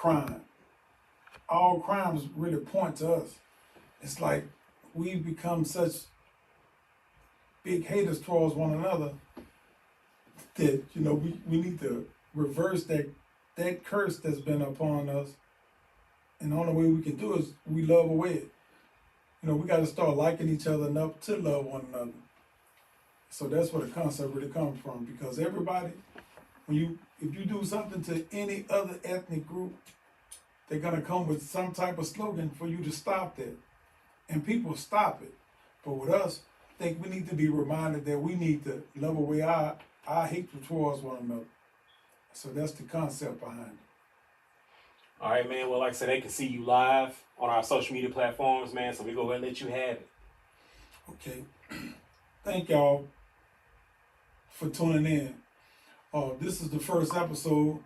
crime. All crimes really point to us. It's like we've become such big haters towards one another that, we need to reverse that curse that's been upon us. And the only way we can do is we love away. We got to start liking each other enough to love one another. So that's where the concept really comes from, because everybody, if you do something to any other ethnic group, they're gonna come with some type of slogan for you to stop that. And people stop it. But with us, I think we need to be reminded that we need to love away our hatred towards one another. So that's the concept behind it. All right, man. Well, like I said, they can see you live on our social media platforms, man. So we're going to let you have it. Okay. Thank y'all for tuning in. This is the first episode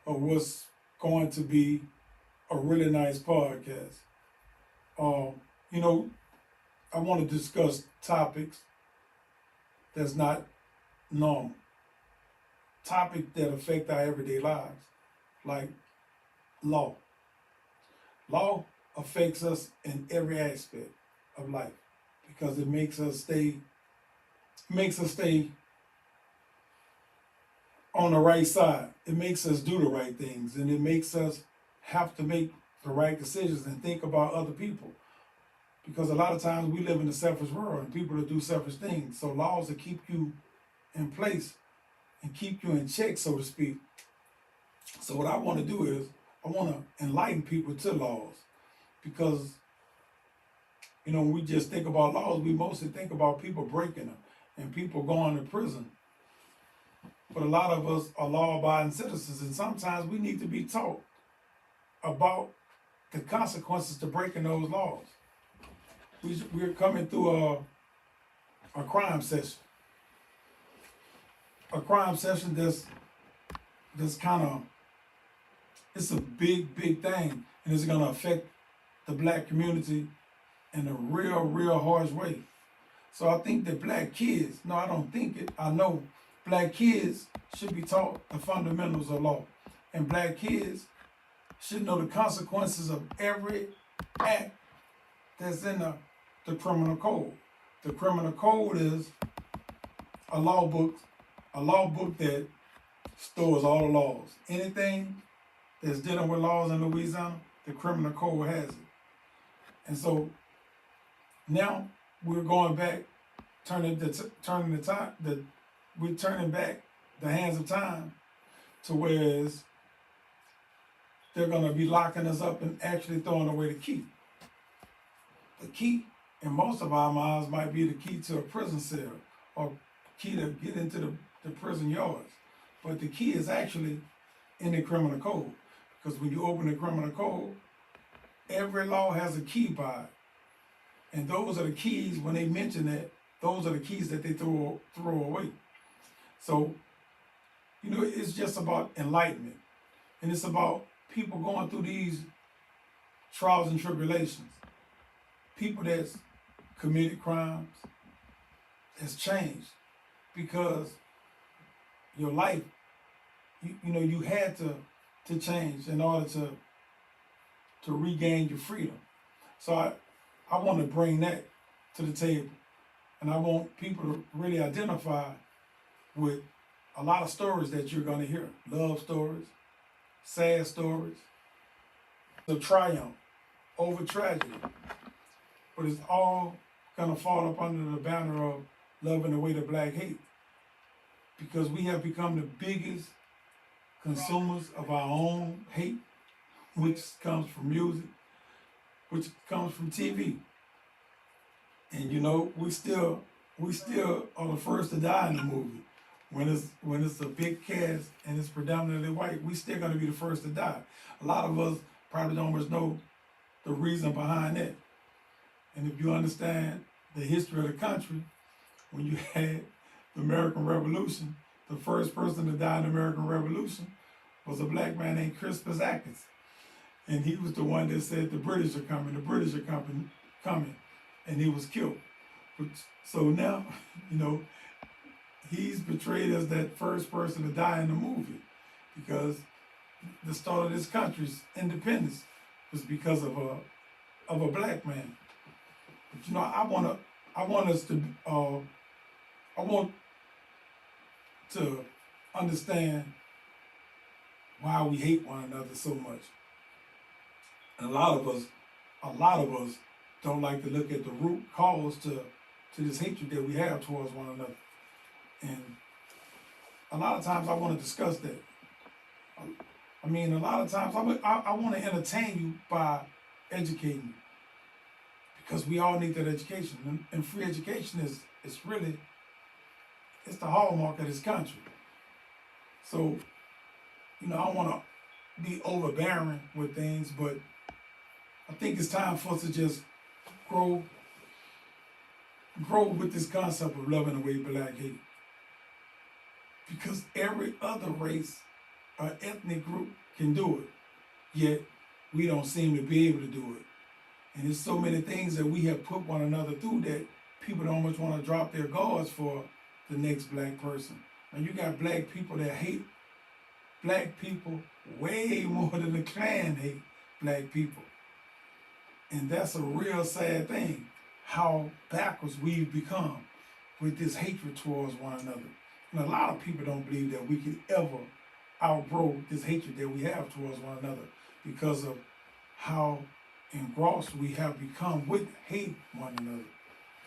of what's going to be a really nice podcast. I want to discuss topics that's not normal. Topics that affect our everyday lives, like law. Law affects us in every aspect of life because it makes us stay on the right side. It makes us do the right things, and it makes us have to make the right decisions and think about other people. Because a lot of times we live in a selfish world and people that do selfish things. So laws that keep you in place and keep you in check, so to speak. So what I want to do is I want to enlighten people to laws, because when we just think about laws, we mostly think about people breaking them and people going to prison. But a lot of us are law-abiding citizens, and sometimes we need to be taught about the consequences to breaking those laws. We're coming through a crime session. A crime session that's kind of, it's a big thing, and it's going to affect the black community in a real harsh way. So I think that black kids, no, I don't think it, I know black kids should be taught the fundamentals of law. And black kids should know the consequences of every act that's in the criminal code. The criminal code is a law book that stores all the laws. Anything that's dealing with laws in Louisiana, the criminal code has it. And so now we're going back, we're turning back the hands of time to whereas they're going to be locking us up and actually throwing away the key. The key in most of our minds might be the key to a prison cell or key to get into the prison yards. But the key is actually in the criminal code. Because when you open the criminal code, every law has a key by it. And those are the keys, when they mention that, those are the keys that they throw away. So, it's just about enlightenment. And it's about people going through these trials and tribulations. People that's committed crimes has changed because your life, you had to change in order to regain your freedom. So I want to bring that to the table. And I want people to really identify with a lot of stories that you're going to hear. Love stories, sad stories, the triumph over tragedy. But it's all going to fall up under the banner of loving the way the black hate. Because we have become the biggest consumers of our own hate, which comes from music, which comes from TV. And we still are the first to die in the movie. When it's a big cast and it's predominantly white, we still gonna be the first to die. A lot of us probably don't always know the reason behind that. And if you understand the history of the country, when you had the American Revolution, the first person to die in the American Revolution was a black man named Crispus Atkinson. And he was the one that said the British are coming, coming. And he was killed. So now, he's portrayed as that first person to die in the movie because the start of this country's independence was because of a black man. But I want us to, I want to understand why we hate one another so much. And a lot of us don't like to look at the root cause to this hatred that we have towards one another. And a lot of times I want to discuss that. I mean, a lot of times I want to entertain you by educating you, because we all need that education. And free education is really, it's the hallmark of this country. So, I don't want to be overbearing with things, but I think it's time for us to just grow with this concept of loving the way black hate. Because every other race or ethnic group can do it, yet we don't seem to be able to do it. And there's so many things that we have put one another through that people don't much want to drop their guards for the next black person. And you got black people that hate black people way more than the Klan hate black people. And that's a real sad thing, how backwards we've become with this hatred towards one another. And a lot of people don't believe that we can ever outgrow this hatred that we have towards one another because of how engrossed we have become with hate one another.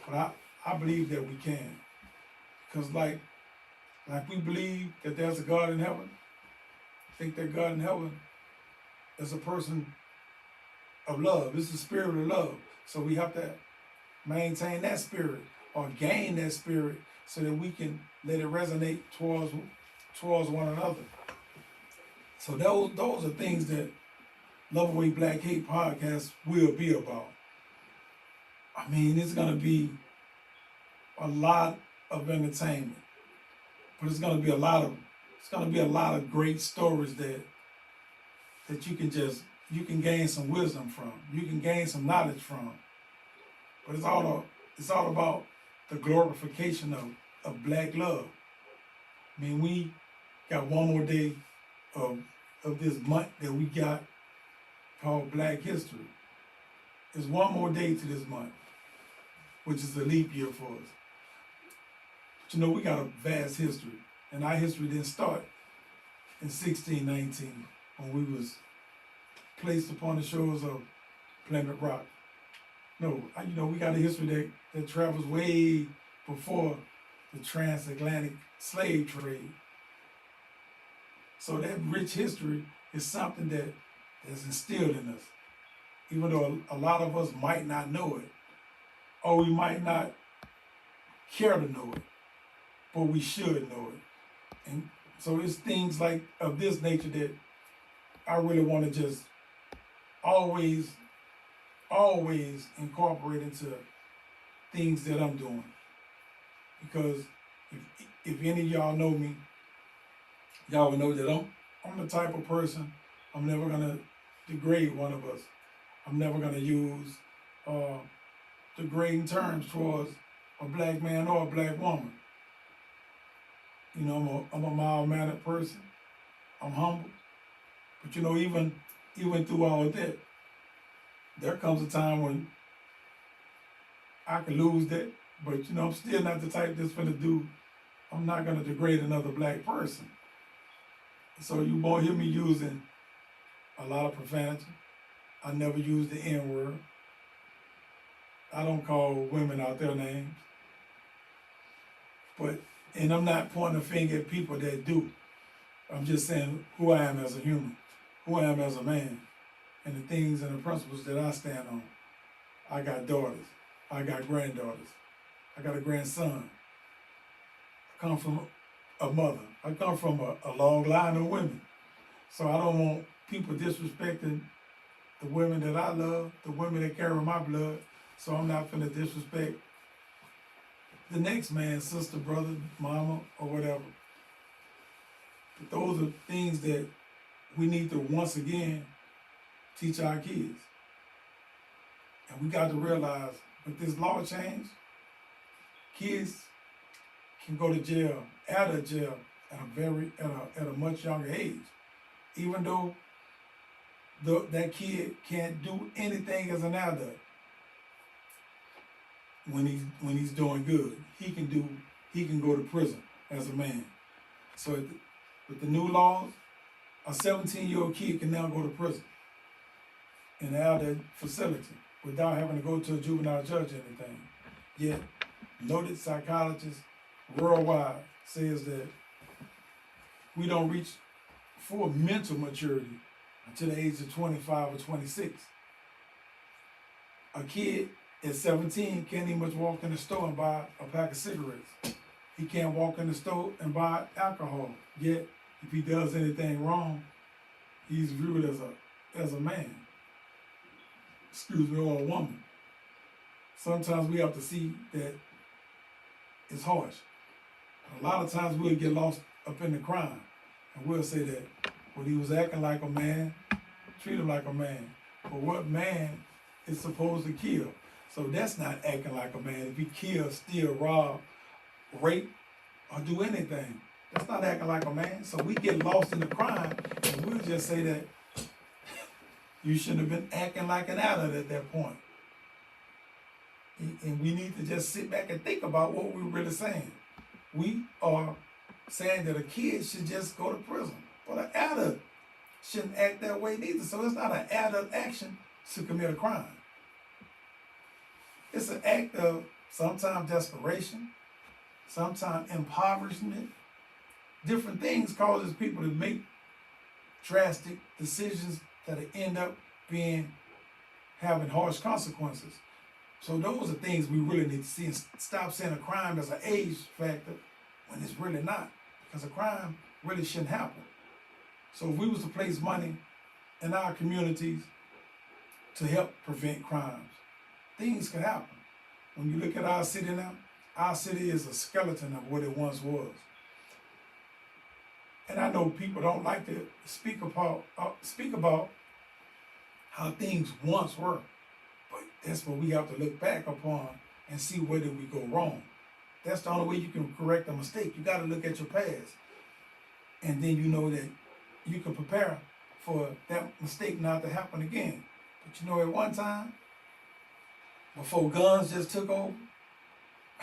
But I believe that we can. Because like we believe that there's a God in heaven, I think that God in heaven is a person of love. It's the spirit of love. So we have to maintain that spirit or gain that spirit so that we can let it resonate towards one another. So those are things that Love Away Black Hate podcast will be about. I mean, it's gonna be a lot of entertainment, but it's gonna be a lot of great stories that you can gain some wisdom from, you can gain some knowledge from. But it's all about the glorification of black love. I mean, we got one more day of this month that we got called Black History. There's one more day to this month, which is a leap year for us. But we got a vast history, and our history didn't start in 1619 when we was placed upon the shores of Plymouth Rock. No, we got a history that travels way before the transatlantic slave trade. So that rich history is something that's instilled in us, even though a lot of us might not know it, or we might not care to know it, but we should know it. And so it's things like of this nature that I really want to just always incorporate into things that I'm doing. Because if any of y'all know me, y'all will know that I'm the type of person, I'm never gonna degrade one of us. I'm never gonna use degrading terms towards a black man or a black woman. I'm a mild-mannered person. I'm humble. But even through all of that, there comes a time when I can lose that. But I'm still not the type that's gonna I'm not gonna degrade another black person. So you won't hear me using a lot of profanity. I never use the N-word. I don't call women out their names. And I'm not pointing a finger at people that do. I'm just saying who I am as a human, who I am as a man, and the things and the principles that I stand on. I got daughters. I got granddaughters. I got a grandson. I come from a mother. I come from a long line of women. So I don't want people disrespecting the women that I love, the women that carry my blood. So I'm not finna disrespect the next man's sister, brother, mama, or whatever. But those are things that we need to once again teach our kids. And we got to realize with this law change, kids can go to jail, out of jail at a much younger age. even though that kid can't do anything as an adult, when he's doing good, he can go to prison as a man. So with the new laws, a 17-year-old kid can now go to prison in an adult facility without having to go to a juvenile judge or anything. Yet, noted psychologists worldwide says that we don't reach full mental maturity until the age of 25 or 26. A kid at 17 can't even much walk in the store and buy a pack of cigarettes. He can't walk in the store and buy alcohol. Yet, if he does anything wrong, he's viewed as a man. Excuse me, or a woman. Sometimes we have to see that it's harsh. A lot of times we'll get lost up in the crime, and we'll say that, well, he was acting like a man, treat him like a man. But what man is supposed to kill? So that's not acting like a man. If he kills, steal, rob, rape, or do anything, that's not acting like a man. So we get lost in the crime, and we'll just say that you shouldn't have been acting like an adult at that point. And we need to just sit back and think about what we're really saying. We are saying that a kid should just go to prison, but an adult shouldn't act that way neither. So it's not an adult action to commit a crime. It's an act of sometimes desperation, sometimes impoverishment. Different things causes people to make drastic decisions that end up having harsh consequences. So those are things we really need to see, and stop saying a crime as an age factor when it's really not, because a crime really shouldn't happen. So if we was to place money in our communities to help prevent crimes, things could happen. When you look at our city now, our city is a skeleton of what it once was. And I know people don't like to speak about how things once were. But that's what we have to look back upon and see where did we go wrong. That's the only way you can correct a mistake. You got to look at your past. And then you know that you can prepare for that mistake not to happen again. But you know, at one time, before guns just took over,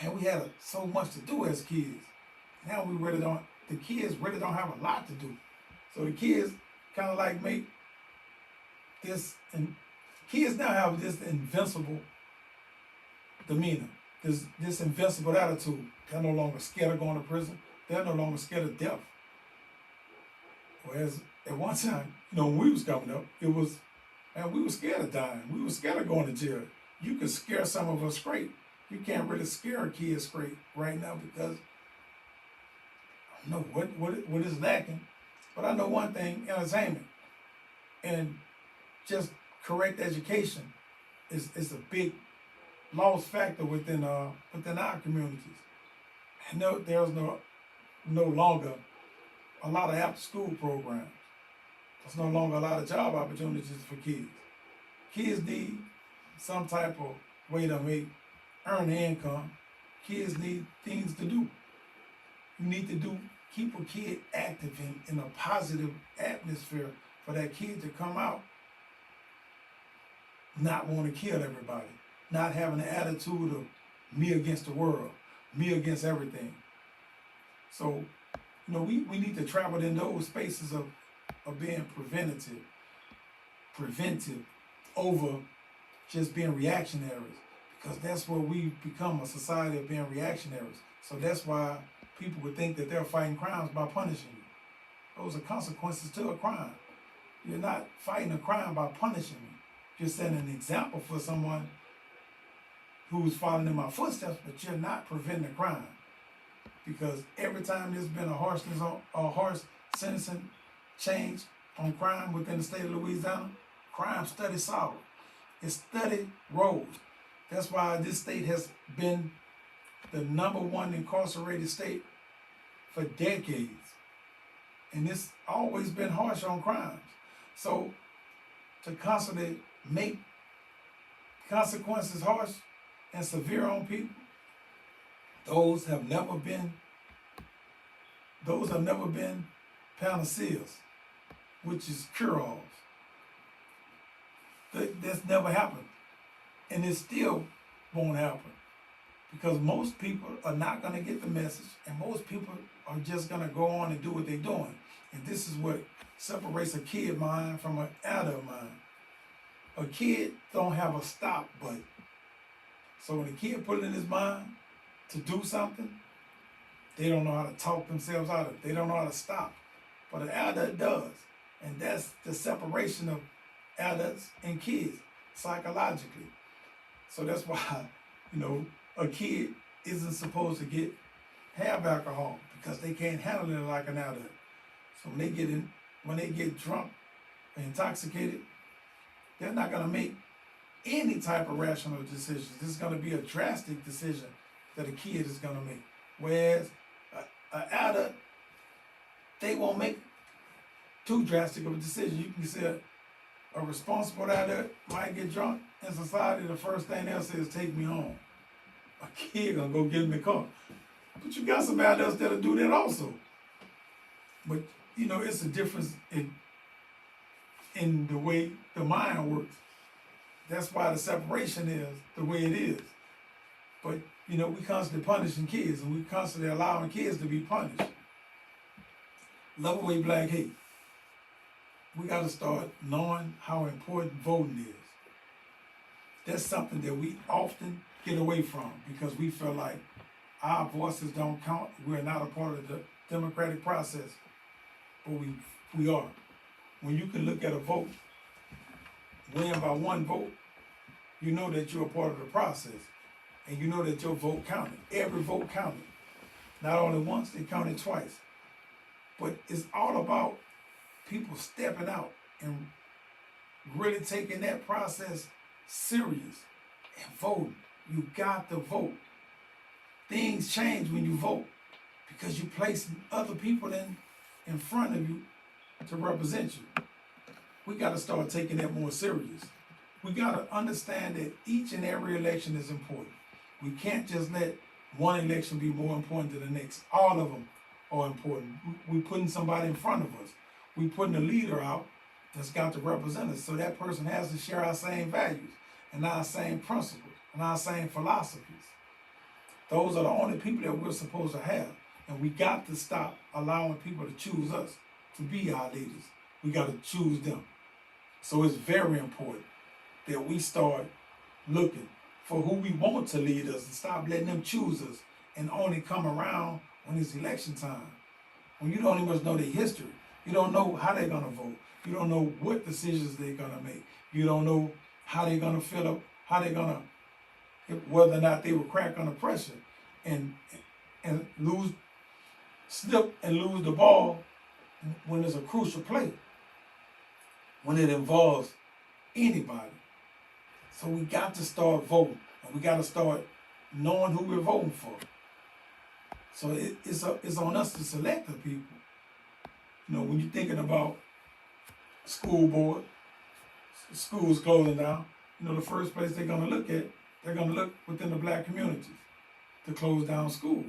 man, we had so much to do as kids. Now the kids really don't have a lot to do. So the kids kind of like make this, and kids now have this invincible demeanor, this invincible attitude. They're no longer scared of going to prison. They're no longer scared of death. Whereas at one time, when we was coming up, it was, man, we were scared of dying. We were scared of going to jail. You could scare some of us straight. You can't really scare a kid straight right now because I don't know what is lacking. But I know one thing: entertainment and just correct education is a big loss factor within our communities. And there's no longer a lot of after school programs. There's no longer a lot of job opportunities for kids. Kids need some type of way to earn income. Kids need things to do. You need to keep a kid active in a positive atmosphere for that kid to come out not want to kill everybody, not having an attitude of me against the world, me against everything. So, we need to travel in those spaces of being preventive over just being reactionaries, because that's where we become a society of being reactionaries. So that's why people would think that they're fighting crimes by punishing you. Those are consequences to a crime. You're not fighting a crime by punishing me. You're setting an example for someone who's following in my footsteps, but you're not preventing a crime. Because every time there's been a harsh sentencing change on crime within the state of Louisiana, crime study solid. It's study rose. That's why this state has been the #1 incarcerated state for decades. And it's always been harsh on crimes. So to constantly make consequences harsh and severe on people, those have never been panaceas. which is cure-alls. That's never happened. And it still won't happen. Because most people are not going to get the message, and most people are just going to go on and do what they're doing. And this is what separates a kid mind from an adult mind. A kid don't have a stop button. So when a kid put it in his mind to do something, they don't know how to talk themselves out of it. They don't know how to stop. But an adult does. And that's the separation of adults and kids psychologically. So that's why, a kid isn't supposed to have alcohol because they can't handle it like an adult. So when they get drunk or intoxicated, they're not gonna make any type of rational decisions. This is gonna be a drastic decision that a kid is gonna make. Whereas an adult, they won't make too drastic of a decision. You can say a responsible adult might get drunk in society. The first thing they'll say is, "Take me home." A kid gonna go get in the car. But you got some adults that'll do that also. But it's a difference in the way the mind works. That's why the separation is the way it is. But we constantly punishing kids, and we constantly allowing kids to be punished. Love away black hate. We got to start knowing how important voting is. That's something that we often get away from because we feel like our voices don't count. We're not a part of the democratic process, but we are. When you can look at a vote, win by one vote, you know that you're a part of the process, and you know that your vote counted. Every vote counted. Not only once, they counted twice. But it's all about people stepping out and really taking that process serious and voting. You got to vote. Things change when you vote because you place other people in front of you to represent you. We got to start taking that more serious. We got to understand that each and every election is important. We can't just let one election be more important than the next. All of them are important. We're putting somebody in front of us. We're putting a leader out that's got to represent us. So that person has to share our same values and our same principles and our same philosophies. Those are the only people that we're supposed to have. And we got to stop allowing people to choose us to be our leaders. We got to choose them. So it's very important that we start looking for who we want to lead us and stop letting them choose us and only come around when it's election time. When you don't even know their history. You don't know how they're going to vote. You don't know what decisions they're going to make. You don't know how they're going to fill up, whether or not they will crack under pressure and slip and lose the ball when it's a crucial play, when it involves anybody. So we got to start voting, and we got to start knowing who we're voting for. So it's on us to select the people. When you're thinking about school board, schools closing down, the first place they're going to look within the black communities to close down schools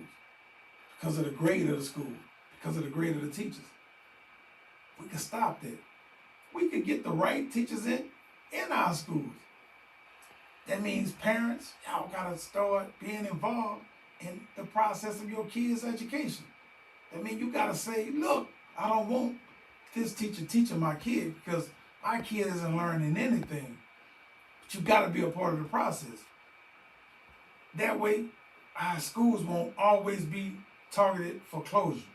because of the grade of the school, because of the grade of the teachers. We can stop that. We could get the right teachers in our schools. That means parents, y'all got to start being involved in the process of your kids' education. That means you got to say, look, I don't want this teacher teaching my kid because my kid isn't learning anything. But you got to be a part of the process. That way, our schools won't always be targeted for closure.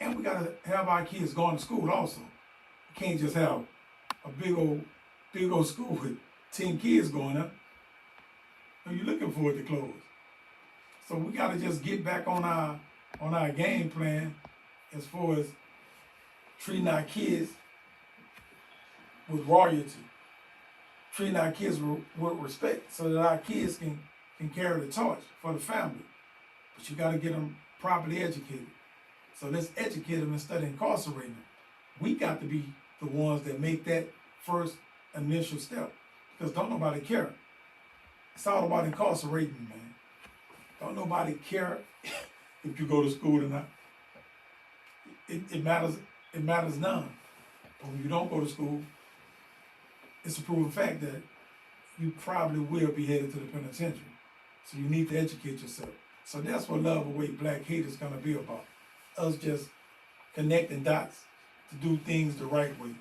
And we got to have our kids going to school also. You can't just have a big old school with 10 kids going up. You're looking for it to close. So we got to just get back on our game plan as far as treating our kids with royalty, treating our kids with respect so that our kids can carry the torch for the family. But you got to get them properly educated. So let's educate them instead of incarcerating them. We got to be the ones that make that first initial step because don't nobody care. It's all about incarcerating, man. Don't nobody care if you go to school or not. It matters it matters none. But when you don't go to school, it's a proven fact that you probably will be headed to the penitentiary. So you need to educate yourself. So that's what Love Away Black Hate is going to be about. Us just connecting dots to do things the right way.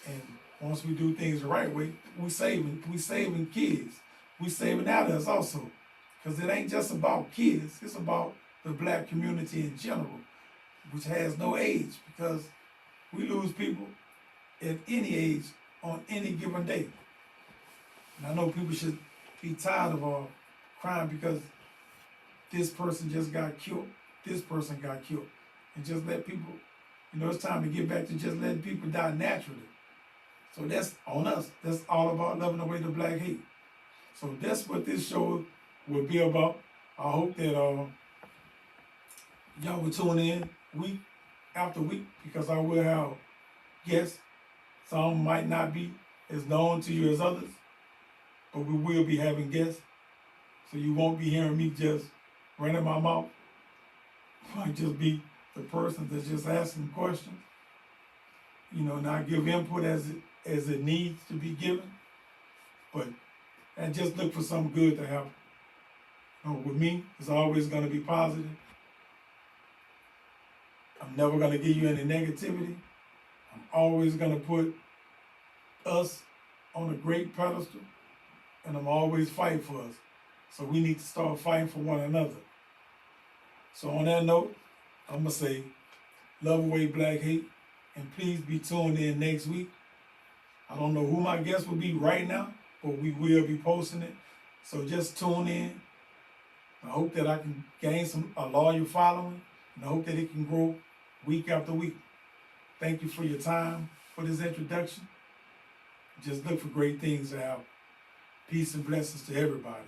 And once we do things the right way, we saving kids. We saving adults also. Because it ain't just about kids, it's about the black community in general, which has no age, because we lose people at any age on any given day. And I know people should be tired of crying because this person just got killed, this person got killed. And just let people, it's time to get back to just letting people die naturally. So that's on us. That's all about loving away the black hate. So that's what this show will be about. I hope that y'all will tune in week after week, because I will have guests. Some might not be as known to you as others, but we will be having guests. So you won't be hearing me just running my mouth. It might just be the person that's just asking questions. And I give input as it needs to be given. But and just look for something good to happen. With me, it's always going to be positive. I'm never going to give you any negativity. I'm always going to put us on a great pedestal, and I'm always fighting for us. So we need to start fighting for one another. So on that note, I'm going to say, love away black hate, and please be tuned in next week. I don't know who my guest will be right now, but we will be posting it. So just tune in. I hope that I can gain a loyal following, and I hope that it can grow week after week. Thank you for your time for this introduction. Just look for great things to happen. Peace and blessings to everybody.